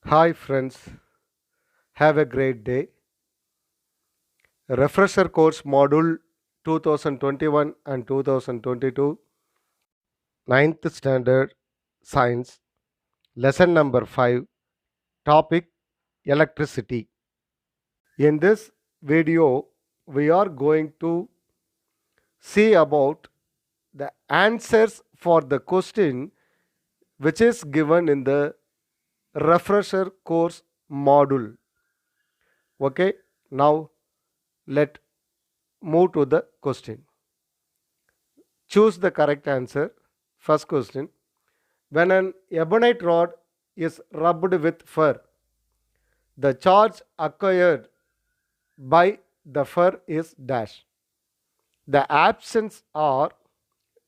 Hi, friends. Have a great day. Refresher course module 2021 and 2022, ninth standard science, lesson number 5, topic electricity. In this video, we are going to see about the answers for the question which is given in the refresher course module. Okay, now let move to the question. Choose the correct answer. First question. When an ebonite rod is rubbed with fur, the charge acquired by the fur is dash. The options are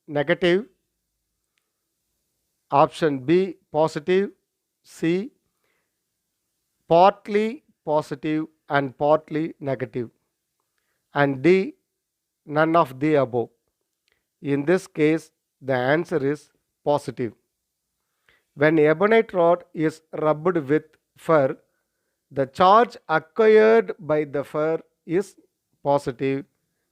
negative, option B positive, C partly positive and partly negative, and D none of the above. In this case, the answer is positive. When ebonite rod is rubbed with fur, the charge acquired by the fur is positive.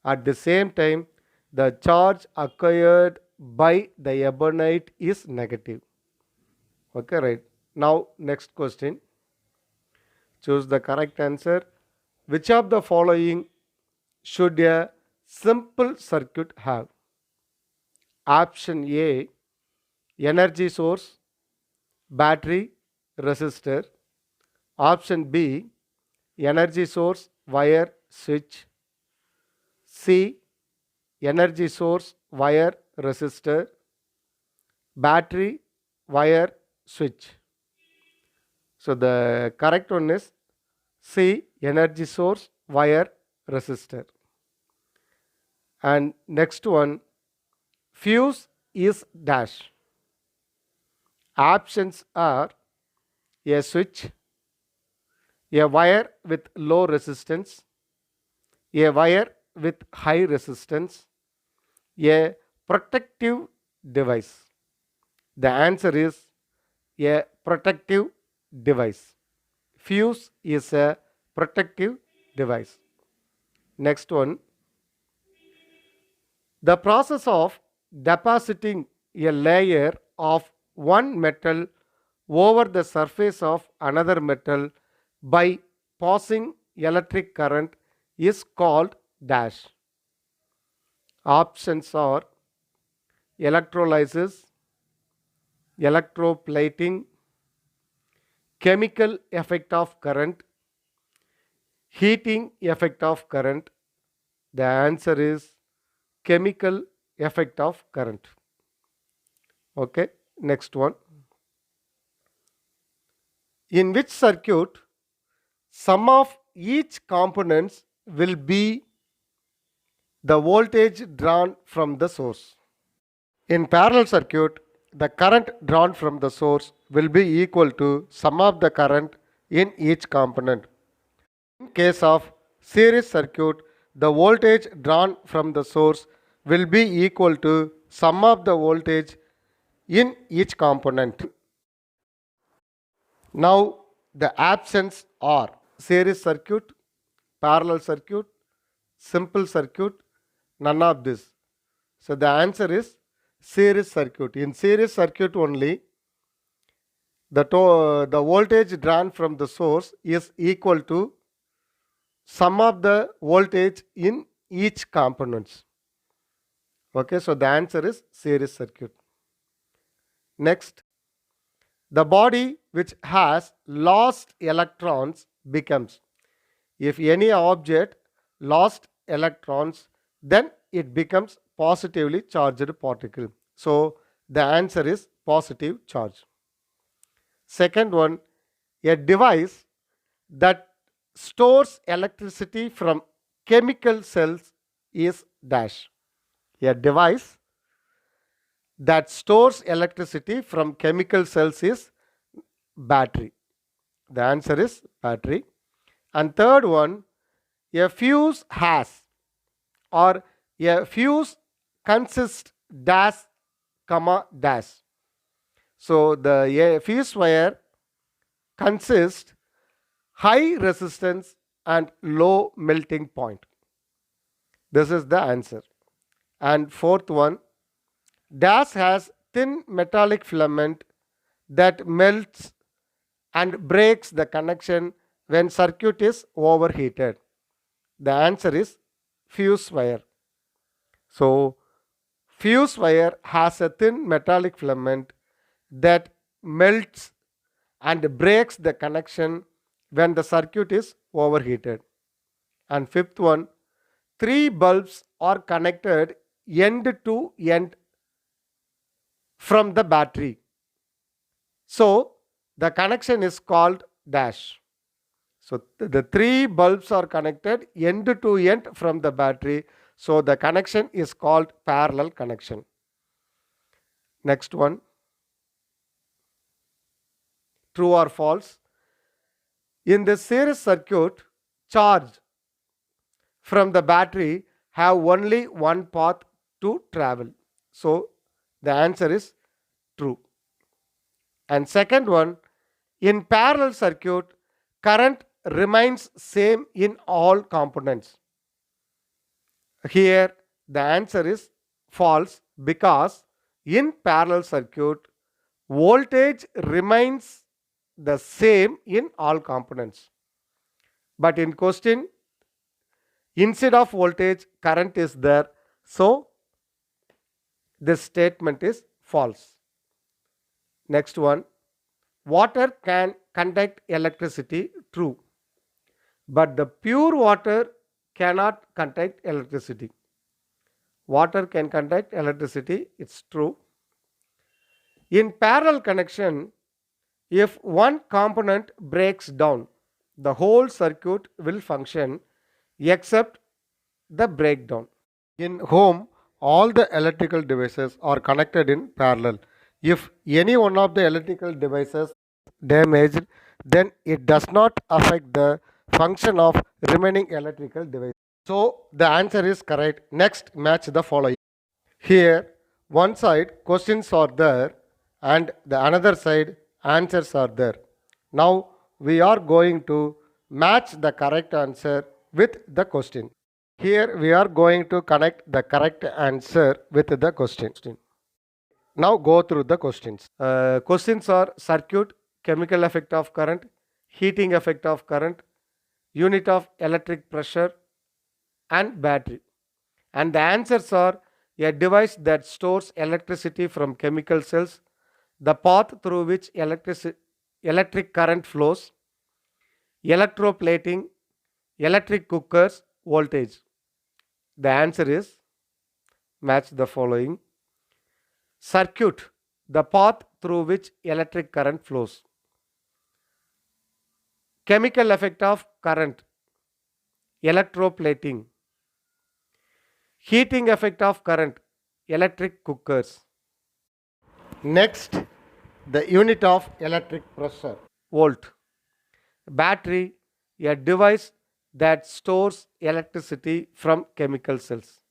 At the same time, the charge acquired by the ebonite is negative. Okay, right. Now, next question. Choose the correct answer. Which of the following should a simple circuit have? Option A, energy source, battery, resistor. Option B, energy source, wire, switch. C, energy source, wire, resistor. Battery, wire, switch. So the correct one is C, energy source, wire, resistor. And next one, fuse is dash. Options are a switch, a wire with low resistance, a wire with high resistance, a protective device. The answer is a protective device. Fuse is a protective device. Next one, the process of depositing a layer of one metal over the surface of another metal by passing electric current is called dash. Options are electrolysis, electroplating, chemical effect of current, heating effect of current. The answer is chemical effect of current. Okay, next one. In which circuit sum of each components will be the voltage drawn from the source? In parallel circuit, the current drawn from the source will be equal to sum of the current in each component. In case of series circuit, the voltage drawn from the source will be equal to sum of the voltage in each component. Now the options are series circuit, parallel circuit, simple circuit, none of this. So the answer is series circuit. In series circuit only, the voltage drawn from the source is equal to sum of the voltage in each components. Okay, so the answer is series circuit. Next, the body which has lost electrons becomes, if any object lost electrons, then it becomes positively charged particle. So the answer is positive charge. Second one, a device that stores electricity from chemical cells is dash. A device that stores electricity from chemical cells is battery. The answer is battery. And third one, a fuse has, or a fuse consists dash comma dash. So the a fuse wire consist high resistance and low melting point. This is the answer. And fourth one, dash has thin metallic filament that melts and breaks the connection when circuit is overheated. The answer is fuse wire. So, fuse wire has a thin metallic filament that melts and breaks the connection when the circuit is overheated. And fifth one, three bulbs are connected end to end from the battery. So, the connection is called dash. So, the three bulbs are connected end to end from the battery. So, the connection is called parallel connection. Next one, true or false? In the series circuit, charge from the battery have only one path to travel. So, the answer is true. And second one, in parallel circuit, current remains same in all components. Here the answer is false, because in parallel circuit voltage remains the same in all components. But in question, instead of voltage, current is there. So this statement is false. Next one, water can conduct electricity. True. But the pure water cannot conduct electricity. Water can conduct electricity, it's true. In parallel connection, if one component breaks down, the whole circuit will function except the breakdown. In home, all the electrical devices are connected in parallel. If any one of the electrical devices damaged, then it does not affect the function of remaining electrical device. So the answer is correct. Next, match the following. Here, one side questions are there and the another side answers are there. Now we are going to match the correct answer with the question. Here we are going to connect the correct answer with the question. Now go through the questions. Questions are circuit, chemical effect of current, heating effect of current, unit of electric pressure, and battery. And the answers are a device that stores electricity from chemical cells, the path through which electric current flows, electroplating, electric cookers, voltage. The answer is match the following. Circuit, the path through which electric current flows. Chemical effect of current, electroplating. Heating effect of current, electric cookers. Next, the unit of electric pressure, volt. Battery, a device that stores electricity from chemical cells.